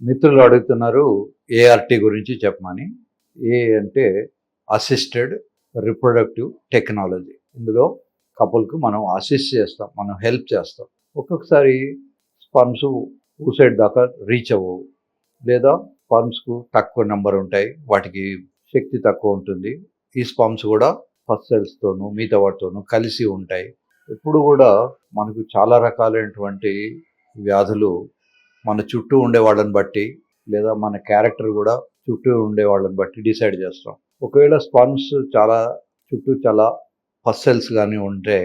మిత్రులు అడుగుతున్నారు ఏఆర్టీ గురించి చెప్పమని. ఏ అంటే అసిస్టెడ్ రిప్రొడక్టివ్ టెక్నాలజీ. ఇందులో కపుల్‌కి మనం అసిస్ట్ చేస్తాం. మనం హెల్ప్ చేస్తాం. ఒక్కొక్కసారి స్పర్మ్స్ ఊసైడ్ దాకా రీచ్ అవ్వవు. లేదా స్పర్మ్స్‌కు తక్కువ నంబర్ ఉంటాయి. వాటికి శక్తి తక్కువ ఉంటుంది. ఈ స్పర్మ్స్ కూడా ఫస్ట్ సెల్స్‌తోనూ మిగతా వాటితోనూ కలిసి ఉంటాయి. ఎప్పుడు కూడా మనకు చాలా రకాలైనటువంటి వ్యాధులు మన చుట్టూ ఉండే వాళ్ళని బట్టి, లేదా మన క్యారెక్టర్ కూడా చుట్టూ ఉండే వాళ్ళని బట్టి డిసైడ్ చేస్తాం. ఒకవేళ స్పర్మ్స్ చాలా ఫస్ట్ సెల్స్ కానీ ఉంటే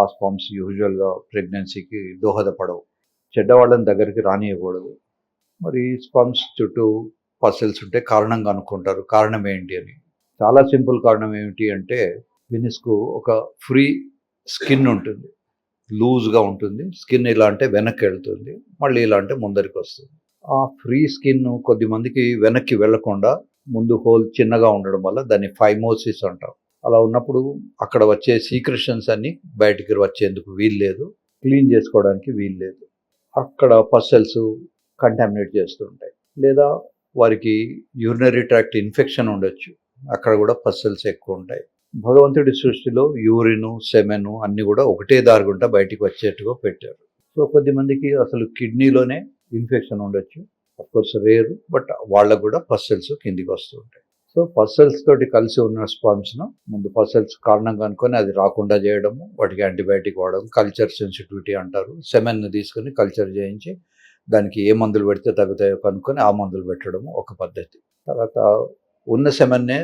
ఆ స్పర్మ్స్ యూజువల్గా ప్రెగ్నెన్సీకి దోహదపడవు. చెడ్డవాళ్ళని దగ్గరికి రానియకూడదు. మరి స్పర్మ్స్ చుట్టూ ఫస్ట్ సెల్స్ ఉంటే కారణం కనుక్కుంటారు. కారణం ఏంటి అని. చాలా సింపుల్ కారణం ఏమిటి అంటే పెనిస్‌కు ఒక ఫ్రీ స్కిన్ ఉంటుంది. లూజ్‌గా ఉంటుంది. స్కిన్ ఇలా అంటే వెనక్కి వెళ్తుంది. మళ్ళీ ఇలా అంటే ముందరికి వస్తుంది. ఆ ఫ్రీ స్కిన్ కొద్దిమందికి వెనక్కి వెళ్ళకుండా ముందు హోల్ చిన్నగా ఉండడం వల్ల దాన్ని ఫైమోసిస్ అంటాం. అలా ఉన్నప్పుడు అక్కడ వచ్చే సీక్రెషన్స్ అన్నీ బయటికి వచ్చేందుకు వీల్లేదు. క్లీన్ చేసుకోవడానికి వీల్లేదు. అక్కడ పస్ సెల్స్ కంటామినేట్ చేస్తుంటాయి. లేదా వారికి యూరినరీ ట్రాక్ట్ ఇన్ఫెక్షన్ ఉండొచ్చు. అక్కడ కూడా పస్ సెల్స్ ఎక్కువ ఉంటాయి. భగవంతుడి సృష్టిలో యూరిన్, సెమెన్ అన్నీ కూడా ఒకటే దారి గుండా బయటికి వచ్చేట్టుగా పెట్టారు. సో కొద్దిమందికి అసలు కిడ్నీలోనే ఇన్ఫెక్షన్ ఉండొచ్చు. అఫ్కోర్స్ రేర్, బట్ వాళ్ళకు కూడా పస్ సెల్స్ కిందికి వస్తూ ఉంటాయి. సో పస్ సెల్స్ తోటి కలిసి ఉన్న స్పర్మ్స్ను ముందు పస్ సెల్స్ కారణం కనుక్కొని అది రాకుండా చేయడము, వాటికి యాంటీబయాటిక్ వాడడం, కల్చర్ సెన్సిటివిటీ అంటారు. సెమెన్ను తీసుకొని కల్చర్ చేయించి దానికి ఏ మందులు పెడితే తగ్గుతాయో కనుక్కొని ఆ మందులు పెట్టడము ఒక పద్ధతి. తర్వాత ఉన్న సెమెన్నే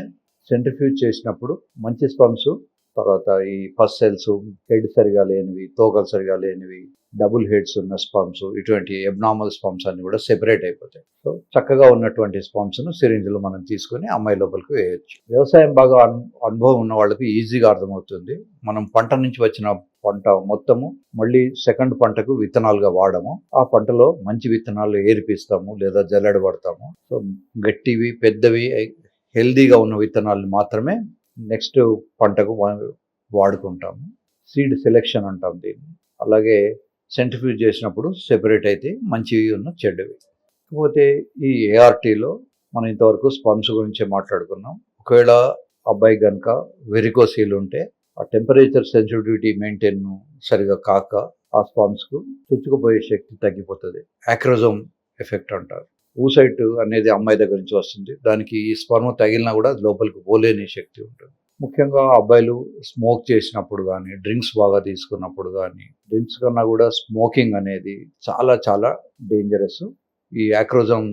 సెంట్రిఫ్యూజ్ చేసినప్పుడు మంచి స్పర్మ్స్, తర్వాత ఈ ఫస్ట్ సెల్స్, హెడ్ సరిగా లేనివి, తోకలు సరిగా లేనివి, డబుల్ హెడ్స్ ఉన్న స్పర్మ్స్, ఇటువంటి ఎబ్నార్మల్ స్పర్మ్స్ అన్ని కూడా సెపరేట్ అయిపోతాయి. సో చక్కగా ఉన్నటువంటి స్పర్మ్స్ను సిరింజ్లో మనం తీసుకొని అమ్మాయి లోపలికి వేయచ్చు. వ్యవసాయం బాగా అనుభవం ఉన్న వాళ్ళకి ఈజీగా అర్థమవుతుంది. మనం పంట నుంచి వచ్చిన పంట మొత్తము మళ్ళీ సెకండ్ పంటకు విత్తనాలుగా వాడము. ఆ పంటలో మంచి విత్తనాలు ఏరిపిస్తాము లేదా జల్లెడ పడతాము. సో గట్టివి, పెద్దవి, హెల్దీగా ఉన్న విత్తనాలను మాత్రమే నెక్స్ట్ పంటకు వాడుకుంటాము. సీడ్ సెలెక్షన్ అంటాం దీన్ని. అలాగే సెంట్రిఫ్యూజ్ చేసినప్పుడు సెపరేట్ అయితే మంచివి ఉన్న చెడ్డవి. కాకపోతే ఈ ఏఆర్టీలో మనం ఇంతవరకు స్పర్మ్స్ గురించే మాట్లాడుకున్నాం. ఒకవేళ అబ్బాయి కనుక వెరికోసీల్ ఉంటే ఆ టెంపరేచర్ సెన్సిటివిటీ మెయింటైన్ సరిగా కాక ఆ స్పర్మ్స్కు చుచ్చుకుపోయే శక్తి తగ్గిపోతుంది. యాక్రోజోమ్ ఎఫెక్ట్ అంటారు. ఊసైట్ అనేది అమ్మాయి దగ్గర నుంచి వస్తుంది. దానికి ఈ స్పర్మ్ తగిలినా కూడా లోపలికి పోలేని శక్తి ఉంటుంది. ముఖ్యంగా అబ్బాయిలు స్మోక్ చేసినప్పుడు కానీ, డ్రింక్స్ బాగా తీసుకున్నప్పుడు కానీ, డ్రింక్స్ కన్నా కూడా స్మోకింగ్ అనేది చాలా చాలా డేంజరస్. ఈ యాక్రోజోమ్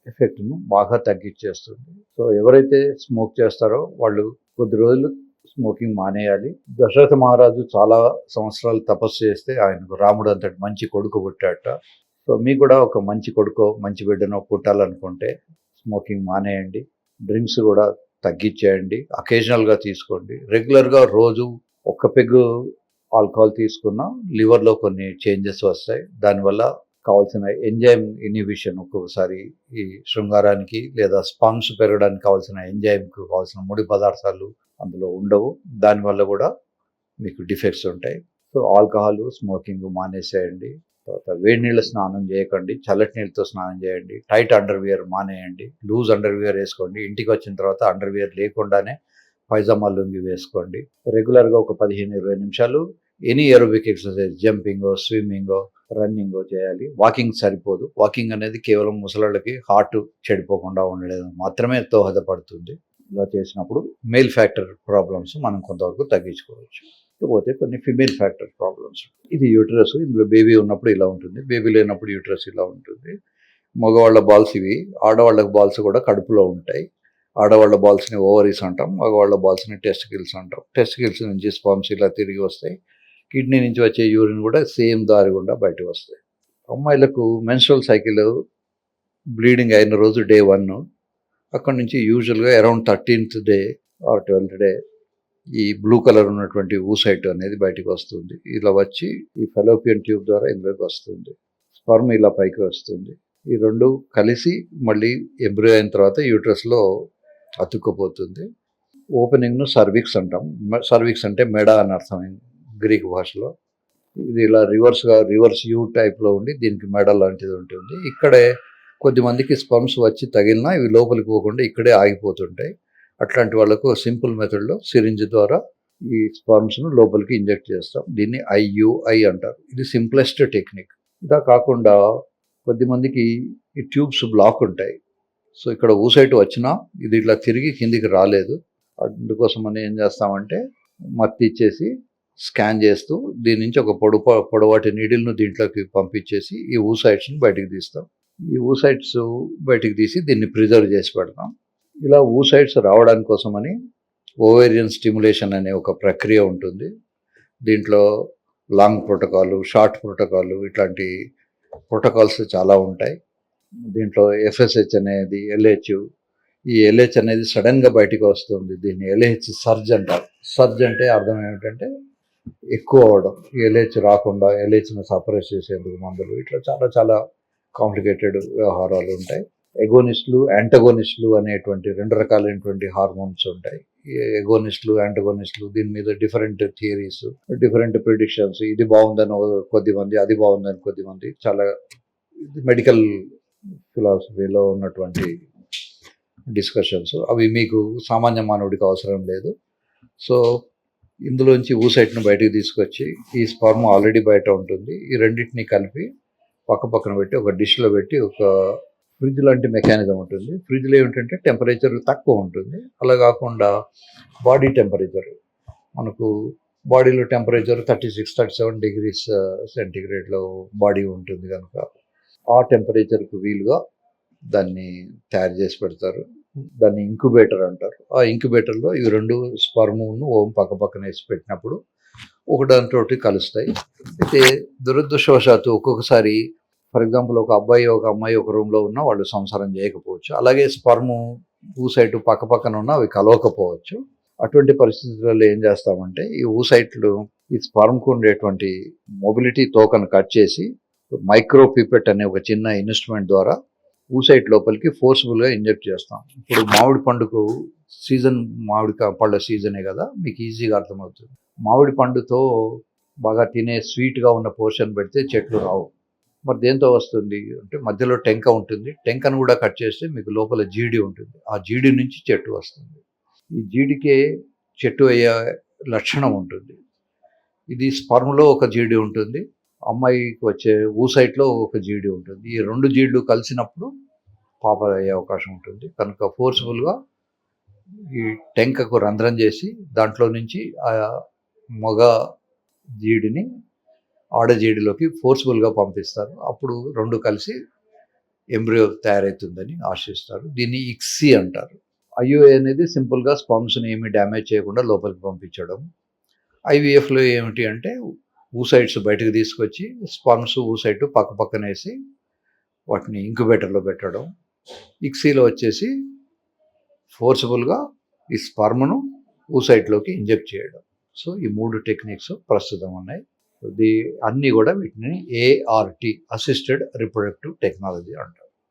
ఎఫెక్ట్ను బాగా తగ్గించేస్తుంది. సో ఎవరైతే స్మోక్ చేస్తారో వాళ్ళు కొద్ది రోజులు స్మోకింగ్ మానేయాలి. దశరథ మహారాజు చాలా సంవత్సరాలు తపస్సు చేస్తే ఆయనకు రాముడు అంతటి మంచి కొడుకు పుట్టాట. సో మీకు కూడా ఒక మంచి కొడుకో మంచి బిడ్డనో పుట్టాలనుకుంటే స్మోకింగ్ మానేయండి. డ్రింక్స్ కూడా తగ్గించేయండి. అకేజనల్గా తీసుకోండి. రెగ్యులర్గా రోజు ఒక్క పెగ్గు ఆల్కహాల్ తీసుకున్నా లివర్లో కొన్ని చేంజెస్ వస్తాయి. దానివల్ల కావాల్సిన ఎంజైమ్ ఇన్హిబిషన్, ఒక్కొక్కసారి ఈ శృంగారానికి లేదా స్పర్మ్స్ పెరగడానికి కావాల్సిన ఎంజైమ్కి కావాల్సిన ముడి పదార్థాలు అందులో ఉండవు. దానివల్ల కూడా మీకు డిఫెక్ట్స్ ఉంటాయి. సో ఆల్కహాల్, స్మోకింగ్ మానేసేయండి. తర్వాత వేడి నీళ్ళ స్నానం చేయకండి. చల్లటి నీళ్ళతో స్నానం చేయండి. టైట్ అండర్వేర్ మానేయండి. లూజ్ అండర్వేర్ వేసుకోండి. ఇంటికి వచ్చిన తర్వాత అండర్వేర్ లేకుండానే పైజామా లుంగి వేసుకోండి. రెగ్యులర్గా ఒక 15-20 నిమిషాలు ఎనీ ఏరోబిక్ ఎక్సర్సైజ్, జంపింగో, స్విమ్మింగో, రన్నింగో చేయాలి. వాకింగ్ సరిపోదు. వాకింగ్ అనేది కేవలం ముసలాళ్ళకి హార్ట్ చెడిపోకుండా ఉండడం మాత్రమే దోహదపడుతుంది. ఇలా చేసినప్పుడు మేల్ ఫ్యాక్టర్ ప్రాబ్లమ్స్ మనం కొంతవరకు తగ్గించుకోవచ్చు. పోతే కొన్ని ఫిమేల్ ఫ్యాక్టర్ ప్రాబ్లమ్స్. ఇది యూటరస్. ఇందులో బేబీ ఉన్నప్పుడు ఇలా ఉంటుంది. బేబీ లేనప్పుడు యూటరస్ ఇలా ఉంటుంది. మగవాళ్ళ బాల్స్ ఇవి. ఆడవాళ్ళ బాల్స్ కూడా కడుపులో ఉంటాయి. ఆడవాళ్ళ బాల్స్ని ఓవరీస్ అంటాం. మగవాళ్ళ బాల్స్ని టెస్టికల్స్ అంటాం. టెస్టికల్స్ నుంచి స్పర్మ్స్ ఇలా తిరిగి వస్తాయి. కిడ్నీ నుంచి వచ్చే యూరిన్ కూడా సేమ్ దారి గుండా బయటకు వస్తాయి. అమ్మాయిలకు మెన్స్ట్రువల్ సైకిల్ బ్లీడింగ్ అయిన రోజు డే 1. అక్కడి నుంచి యూజువల్గా around 13th day or 12th day ఈ బ్లూ కలర్ ఉన్నటువంటి ఊసైట్ అనేది బయటకు వస్తుంది. ఇలా వచ్చి ఈ ఫెలోపియన్ ట్యూబ్ ద్వారా ఇందులోకి వస్తుంది. స్పర్మ్ ఇలా పైకి వస్తుంది. ఈ రెండు కలిసి మళ్ళీ ఎంబ్రియో అయిన తర్వాత యూట్రస్లో అతుక్కుపోతుంది. ఓపెనింగ్ను సర్విక్స్ అంటాం. సర్విక్స్ అంటే మెడ అని అర్థం గ్రీక్ భాషలో. ఇది ఇలా రివర్స్ యూ టైప్లో ఉండి దీనికి మెడ లాంటిది ఉంటుంది. ఇక్కడే కొద్దిమందికి స్పర్మ్స్ వచ్చి తగిలినా ఇవి లోపలికి పోకుండా ఇక్కడే ఆగిపోతుంటాయి. అట్లాంటి వాళ్ళకు సింపుల్ మెథడ్లో సిరింజ్ ద్వారా ఈ స్పర్మ్స్ను లోపలికి ఇంజెక్ట్ చేస్తాం. దీన్ని ఐయుఐ అంటారు. ఇది సింప్లెస్ట్ టెక్నిక్. ఇలా కాకుండా కొద్దిమందికి ఈ ట్యూబ్స్ బ్లాక్ ఉంటాయి. సో ఇక్కడ ఊసైట్ వచ్చినా ఇది ఇట్లా తిరిగి కిందికి రాలేదు. అందుకోసం మనం ఏం చేస్తామంటే మత్తి ఇచ్చేసి స్కాన్ చేస్తూ దీని నుంచి ఒక పొడవాటి నీడిల్ను దీంట్లోకి పంపించేసి ఈ ఊసైట్స్ని బయటికి తీస్తాం. ఈ ఊసైట్స్ బయటికి తీసి దీన్ని ప్రిజర్వ్ చేసి పెడతాం. ఇలా ఊసైట్స్ రావడానికి కోసమని ఓవేరియన్ స్టిమ్యులేషన్ అనే ఒక ప్రక్రియ ఉంటుంది. దీంట్లో లాంగ్ ప్రోటోకాల్, షార్ట్ ప్రోటోకాల్, ఇట్లాంటి ప్రోటోకాల్స్ చాలా ఉంటాయి. దీంట్లో ఎఫ్ఎస్హెచ్ అనేది ఎల్హెచ్, ఈ ఎల్హెచ్ అనేది సడన్గా బయటికి వస్తుంది. దీన్ని ఎల్హెచ్ సర్జ్ అంటారు. సర్జ్ అంటే అర్థం ఏమిటంటే ఎక్కువ అవ్వడం. ఎల్హెచ్ రాకుండా ఎల్హెచ్ను సపరేట్ చేసేందుకు మందులు, ఇట్లా చాలా చాలా కాంప్లికేటెడ్ వ్యవహారాలు ఉంటాయి. ఎగోనిస్టులు, యాంటగోనిస్టులు అనేటువంటి 2 రకాలైనటువంటి హార్మోన్స్ ఉంటాయి. ఎగోనిస్టులు, యాంటగోనిస్టులు, దీని మీద డిఫరెంట్ థియరీస్, డిఫరెంట్ ప్రిడిక్షన్స్. ఇది బాగుందని కొద్దిమంది, అది బాగుందని కొద్దిమంది. చాలా మెడికల్ ఫిలాసఫీలో ఉన్నటువంటి డిస్కషన్స్. అవి మీకు సామాన్య మానవుడికి అవసరం లేదు. సో ఇందులోంచి ఊసైట్ను బయటకు తీసుకొచ్చి ఈ స్పర్మ్ ఆల్రెడీ బయట ఉంటుంది. ఈ రెండింటిని కలిపి పక్కన పెట్టి ఒక డిష్లో పెట్టి ఒక ఫ్రిడ్జ్ లాంటి మెకానిజం ఉంటుంది. ఫ్రిడ్జ్లో ఏమిటంటే టెంపరేచర్ తక్కువ ఉంటుంది. అలా కాకుండా బాడీ టెంపరేచర్, మనకు బాడీలో టెంపరేచర్ 36-37 డిగ్రీస్ సెంటిగ్రేడ్లో బాడీ ఉంటుంది కనుక ఆ టెంపరేచర్కు వీలుగా దాన్ని తయారు చేసి పెడతారు. దాన్ని ఇంక్యుబేటర్ అంటారు. ఆ ఇంక్యుబేటర్లో ఇవి 2 స్పర్మ్ను ఓం పక్కన వేసి పెట్టినప్పుడు ఒకదానితోటి కలుస్తాయి. అయితే దురదృష్టవశాత్తు ఒక్కొక్కసారి ఫర్ ఎగ్జాంపుల్ ఒక అబ్బాయి ఒక అమ్మాయి ఒక రూమ్లో ఉన్నా వాళ్ళు సంసారం చేయకపోవచ్చు. అలాగే స్పర్మ్ ఊసైట్ పక్కన ఉన్నా అవి కలవకపోవచ్చు. అటువంటి పరిస్థితులలో ఏం చేస్తామంటే ఈ ఊసైట్లు ఈ స్పర్మ్కు ఉండేటువంటి మొబిలిటీ తోకను కట్ చేసి మైక్రో పిపెట్ అనే ఒక చిన్న ఇన్స్ట్రుమెంట్ ద్వారా ఊసైట్ లోపలికి ఫోర్స్ఫుల్గా ఇంజెక్ట్ చేస్తాం. ఇప్పుడు మామిడి పండుకు సీజన్, మామిడి పళ్ళ సీజనే కదా, మీకు ఈజీగా అర్థమవుతుంది. మామిడి పండుతో బాగా తినే స్వీట్గా ఉన్న పోర్షన్ పెడితే చెట్లు రావు. మరి దేంతో వస్తుంది అంటే మధ్యలో టెంక ఉంటుంది. టెంకను కూడా కట్ చేస్తే మీకు లోపల జీడి ఉంటుంది. ఆ జీడి నుంచి చెట్టు వస్తుంది. ఈ జీడికే చెట్టు అయ్యే లక్షణం ఉంటుంది. ఇది స్పర్మ్లో ఒక జీడి ఉంటుంది, అమ్మాయికి వచ్చే ఊసైట్లో ఒక జీడి ఉంటుంది. ఈ 2 జీడ్లు కలిసినప్పుడు పాప అయ్యే అవకాశం ఉంటుంది. కనుక ఫోర్స్ఫుల్గా ఈ టెంకకు రంధ్రం చేసి దాంట్లో నుంచి ఆ మగ జీడిని ఆడజీడిలోకి ఫోర్స్ఫుల్గా పంపిస్తారు. అప్పుడు 2 కలిసి ఎంబ్రియో తయారవుతుందని ఆశిస్తారు. దీన్ని ఇక్సీ అంటారు. ఐయుఐ అనేది సింపుల్గా స్పర్మ్స్ని ఏమీ డ్యామేజ్ చేయకుండా లోపలికి పంపించడం. ఐవీఎఫ్లో ఏమిటి అంటే ఊసైట్స్ బయటకు తీసుకొచ్చి స్పర్మ్స్ ఊసైట్ పక్కన వేసి వాటిని ఇంక్యుబేటర్లో పెట్టడం. ఇక్సీలో వచ్చేసి ఫోర్స్ఫుల్గా ఈ స్పర్మ్ను ఊసైట్లోకి ఇంజెక్ట్ చేయడం. సో ఈ 3 టెక్నిక్స్ ప్రస్తుతం ఉన్నాయి. అన్నీ కూడా వీటిని ఏఆర్టీ, అసిస్టెడ్ రిప్రొడక్టివ్ టెక్నాలజీ అంటారు.